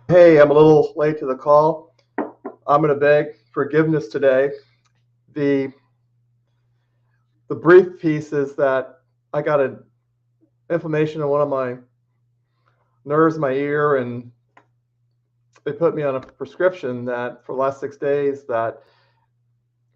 Hey, I'm a little late to the call. I'm going to beg forgiveness today. The the brief piece is that I got an inflammation in one of my nerves in my ear, and they put me on a prescription that for the last 6 days that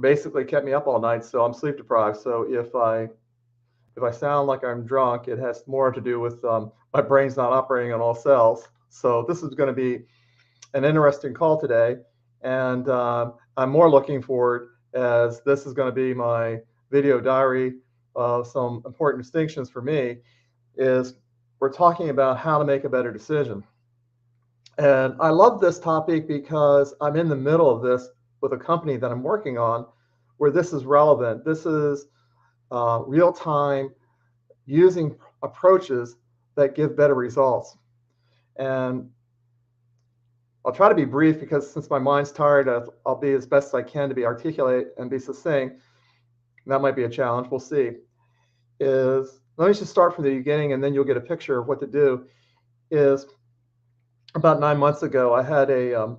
basically kept me up all night. So I'm sleep deprived. So if I sound like I'm drunk, it has more to do with my brain's not operating on all cells. So this is going to be an interesting call today, and I'm more looking forward as this is going to be my video diary of some important distinctions for me. Is we're talking about how to make a better decision, and I love this topic because I'm in the middle of this with a company that I'm working on, where this is relevant. This is real time using approaches that give better results, and I'll try to be brief because since my mind's tired, I'll be as best as I can to be articulate and be succinct. That might be a challenge. We'll see. Is let me just start from the beginning, and then you'll get a picture of what to do. Is about 9 months ago, I had a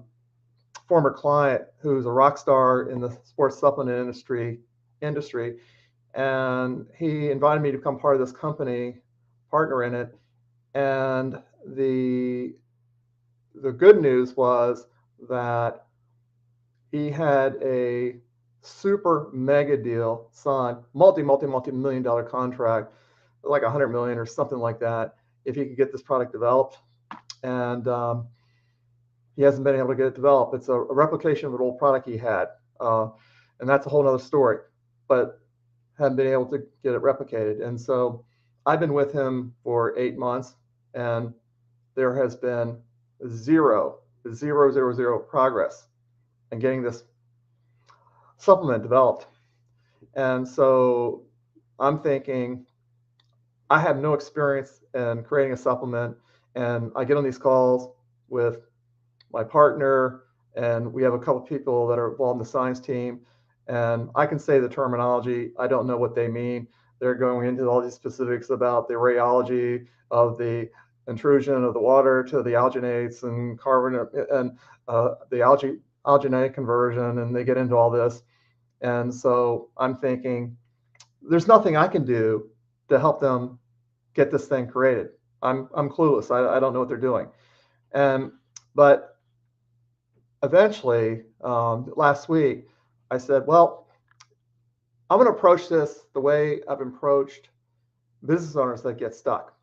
former client who's a rock star in the sports supplement industry, and he invited me to become part of this company, partner in it, and the good news was that he had a super mega deal signed, multi million dollar contract, like 100 million or something like that, if he could get this product developed. And he hasn't been able to get it developed. It's a replication of an old product he had, and that's a whole other story. But haven't been able to get it replicated. And so I've been with him for 8 months, and there has been zero progress in getting this supplement developed. And so I'm thinking, I have no experience in creating a supplement. And I get on these calls with my partner, and we have a couple of people that are involved in the science team. And I can say the terminology, I don't know what they mean. They're going into all these specifics about the rheology of the intrusion of the water to the alginates and carbon and the alginate conversion, and they get into all this. And so I'm thinking, there's nothing I can do to help them get this thing created. I'm clueless. I don't know what they're doing. And but eventually, last week, I said, well, I'm going to approach this the way I've approached business owners that get stuck.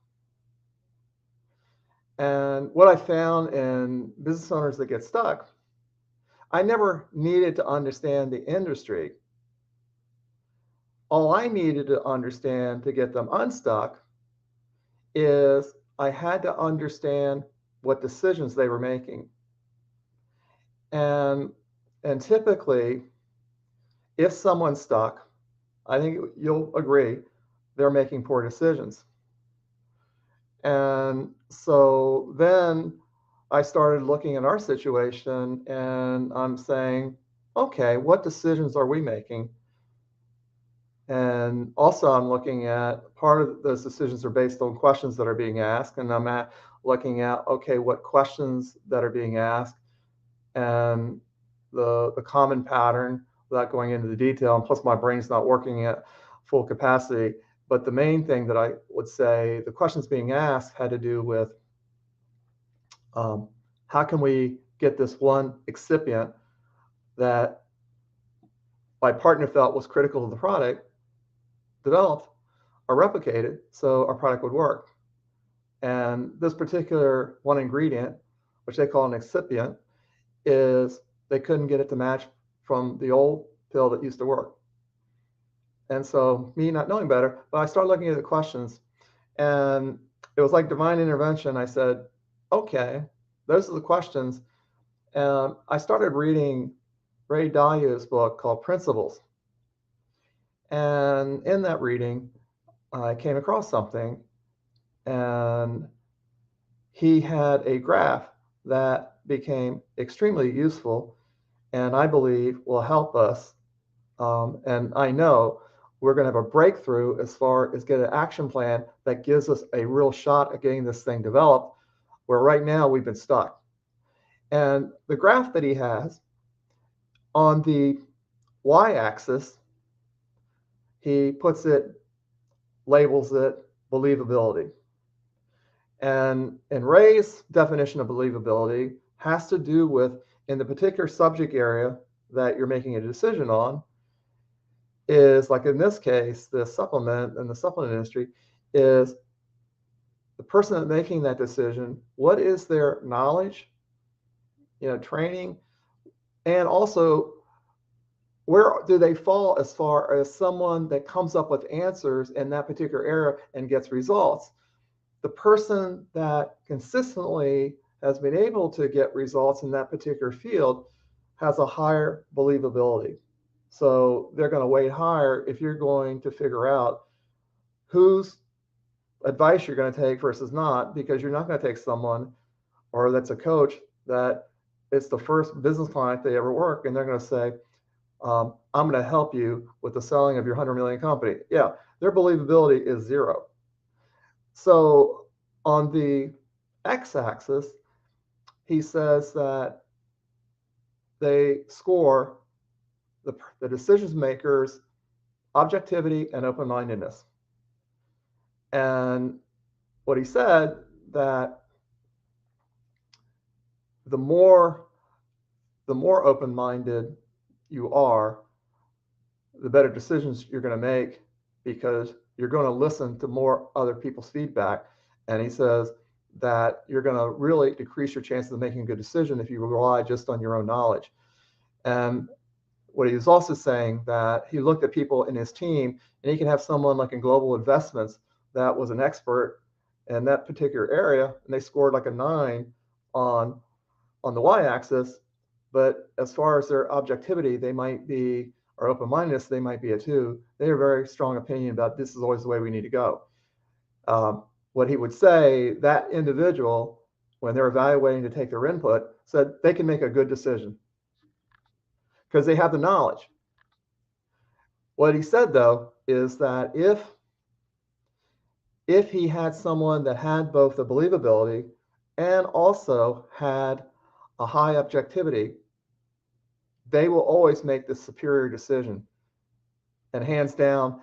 And what I found in business owners that get stuck, I never needed to understand the industry. All I needed to understand to get them unstuck is I had to understand what decisions they were making. And and typically, if someone's stuck, I think you'll agree, they're making poor decisions. And so then I started looking at our situation, and I'm saying, okay, what decisions are we making? And also, I'm looking at part of those decisions are based on questions that are being asked, and looking at, okay, what questions that are being asked, and the common pattern without going into the detail. And plus, my brain's not working at full capacity. But the main thing that I would say, the questions being asked had to do with um, how can we get this one excipient that my partner felt was critical to the product developed or replicated so our product would work. And this particular one ingredient, which they call an excipient, is they couldn't get it to match from the old pill that used to work. And so, me not knowing better, but I started looking at the questions, and it was like divine intervention. I said, okay, those are the questions. And I started reading Ray Dalio's book called Principles. And in that reading, I came across something, and he had a graph that became extremely useful and I believe will help us. And I know we're going to have a breakthrough as far as get an action plan that gives us a real shot at getting this thing developed, where right now we've been stuck. And the graph that he has on the y-axis, he puts it, labels it believability. And Ray's definition of believability has to do with, in the particular subject area that you're making a decision on, is like in this case, the supplement and the supplement industry is the person that's making that decision, what is their knowledge, training, and also where do they fall as far as someone that comes up with answers in that particular area and gets results. The person that consistently has been able to get results in that particular field has a higher believability. So they're going to weight higher if you're going to figure out whose advice you're going to take versus not, because you're not going to take someone or that's a coach that it's the first business client they ever work and they're going to say, I'm going to help you with the selling of your 100 million company. Yeah, their believability is zero. So on the x-axis, he says that they score the decision makers' objectivity and open-mindedness. And what he said, that the more open-minded you are, the better decisions you're going to make, because you're going to listen to more other people's feedback. And he says that you're going to really decrease your chances of making a good decision if you rely just on your own knowledge. And what he was also saying, that he looked at people in his team, and he can have someone like in global investments that was an expert in that particular area, and they scored like a 9 on the y-axis, but as far as their objectivity, they might be, or open-mindedness, they might be a 2. They have a very strong opinion about this is always the way we need to go. What he would say, that individual, when they're evaluating to take their input, said they can make a good decision because they have the knowledge. What he said, though, is that if he had someone that had both the believability and also had a high objectivity, they will always make the superior decision. And hands down,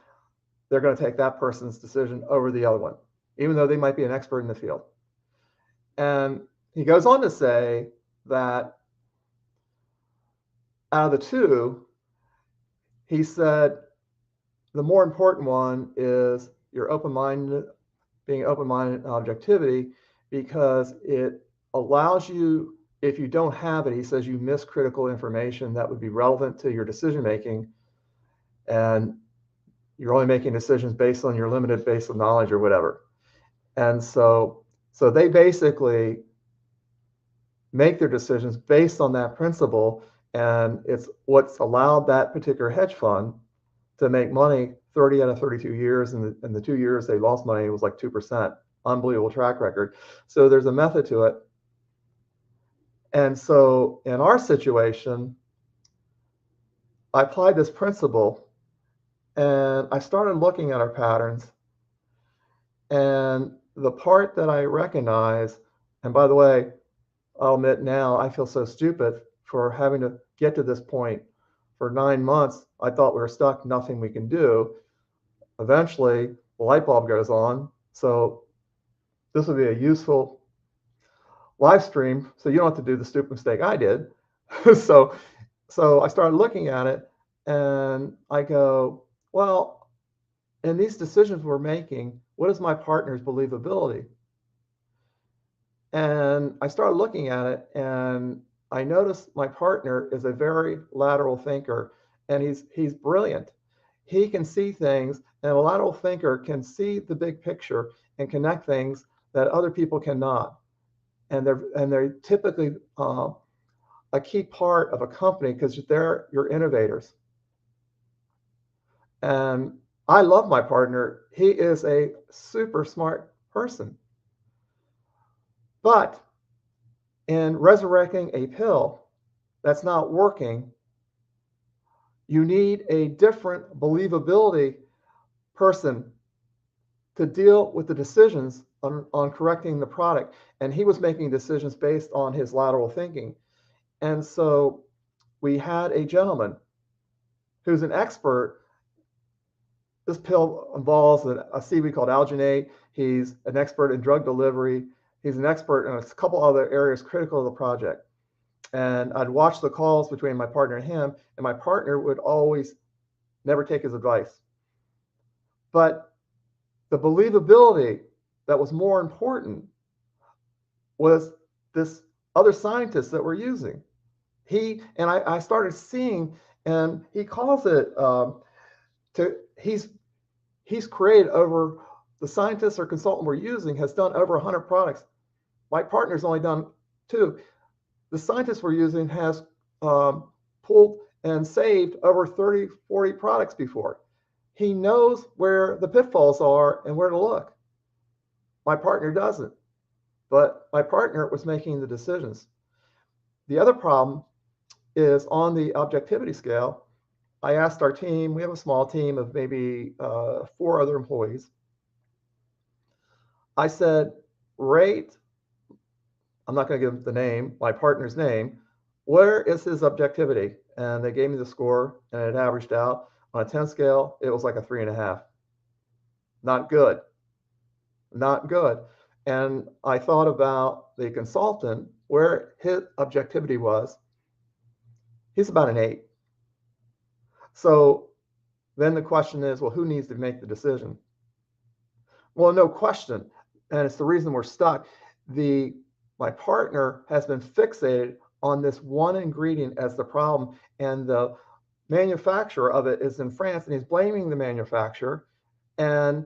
they're going to take that person's decision over the other one, even though they might be an expert in the field. And he goes on to say that out of the 2, he said the more important one is your open-minded, being open-minded and objectivity, because it allows you, if you don't have it, he says you miss critical information that would be relevant to your decision making, and you're only making decisions based on your limited base of knowledge or whatever. And so they basically make their decisions based on that principle, and it's what's allowed that particular hedge fund to make money 30 out of 32 years, and in the 2 years they lost money, it was like 2%. Unbelievable track record. So there's a method to it. And so in our situation, I applied this principle, and I started looking at our patterns. And the part that I recognize, and by the way, I'll admit now, I feel so stupid for having to get to this point. For 9 months, I thought we were stuck, nothing we can do. Eventually, the light bulb goes on. So this would be a useful live stream, so you don't have to do the stupid mistake I did. so I started looking at it, and I go, well, in these decisions we're making, what is my partner's believability? And I started looking at it, and I noticed my partner is a very lateral thinker, and he's brilliant. He can see things, and a lateral thinker can see the big picture and connect things that other people cannot. And they're typically a key part of a company because they're your innovators. And I love my partner. He is a super smart person. But in resurrecting a pill that's not working, you need a different believability person to deal with the decisions on correcting the product. And he was making decisions based on his lateral thinking. And so we had a gentleman who's an expert. This pill involves a seaweed called alginate. He's an expert in drug delivery. He's an expert in a couple other areas critical to the project. And I'd watch the calls between my partner and him, and my partner would always never take his advice. But the believability that was more important was this other scientist that we're using. I started seeing, and he calls it he's created over, the scientist or consultant we're using has done over 100 products. My partner's only done 2. The scientist we're using has pulled and saved over 30, 40 products before. He knows where the pitfalls are and where to look. My partner doesn't, but my partner was making the decisions. The other problem is on the objectivity scale. I asked our team, we have a small team of maybe 4 other employees. I said, rate, I'm not going to give the name, my partner's name, where is his objectivity? And they gave me the score, and it averaged out on a 10 scale. It was like a 3.5. Not good. Not good. And I thought about the consultant, where his objectivity was. He's about an 8. So then the question is, well, who needs to make the decision? Well, no question. And it's the reason we're stuck. My partner has been fixated on this one ingredient as the problem, and the manufacturer of it is in France, and he's blaming the manufacturer. And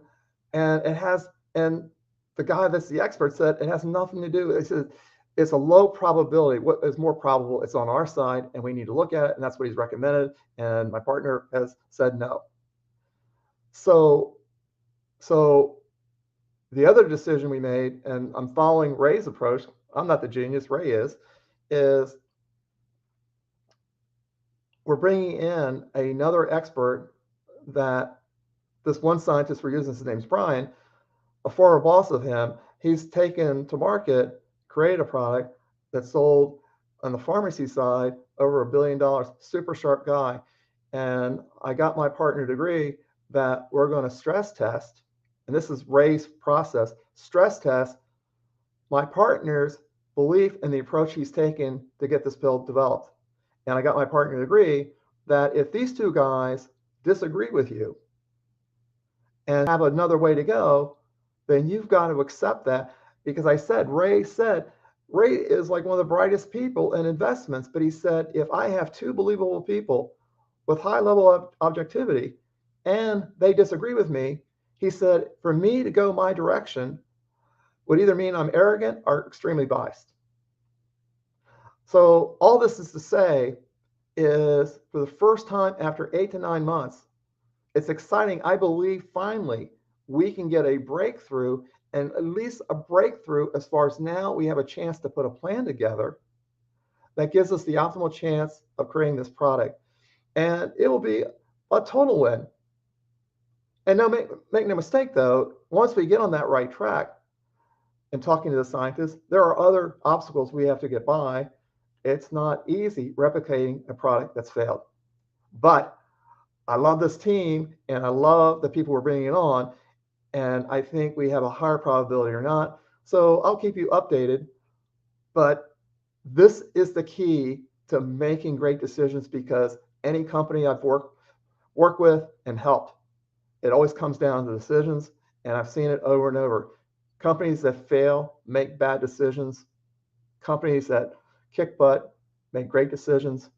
the guy that's the expert said it has nothing to do. He said it's a low probability. What is more probable? It's on our side, and we need to look at it, and that's what he's recommended. And my partner has said no. So the other decision we made, and I'm following Ray's approach, I'm not the genius, Ray is we're bringing in another expert that this one scientist we're using, his name's Brian, a former boss of him. He's taken to market, created a product that sold on the pharmacy side over $1 billion, super sharp guy. And I got my partner to agree that we're going to stress test, and this is Ray's process, stress test my partner's belief in the approach he's taken to get this pill developed. And I got my partner to agree that if these 2 guys disagree with you and have another way to go, then you've got to accept that. Because Ray is like one of the brightest people in investments, but he said, if I have 2 believable people with high level of objectivity and they disagree with me, he said, for me to go my direction would either mean I'm arrogant or extremely biased. So all this is to say is, for the first time after 8 to 9 months, it's exciting. I believe finally we can get a breakthrough, and at least a breakthrough as far as now we have a chance to put a plan together that gives us the optimal chance of creating this product. And it will be a total win. And no, make no mistake though, once we get on that right track and talking to the scientists, there are other obstacles we have to get by. It's not easy replicating a product that's failed. But I love this team, and I love the people we're bringing on, and I think we have a higher probability or not. So I'll keep you updated. But this is the key to making great decisions, because any company I've worked with and helped, it always comes down to decisions, and I've seen it over and over. Companies that fail make bad decisions. Companies that kick butt make great decisions.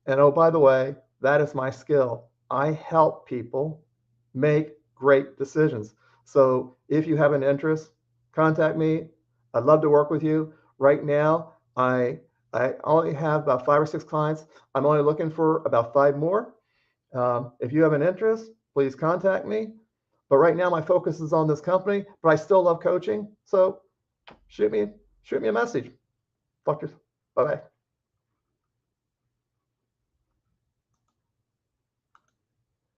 And oh, by the way, that is my skill. I help people make great decisions. So if you have an interest, contact me. I'd love to work with you. Right now, I only have about 5 or 6 clients. I'm only looking for about 5 more. If you have an interest, please contact me. But right now, my focus is on this company, but I still love coaching. So shoot me a message. Talk to you. Bye-bye.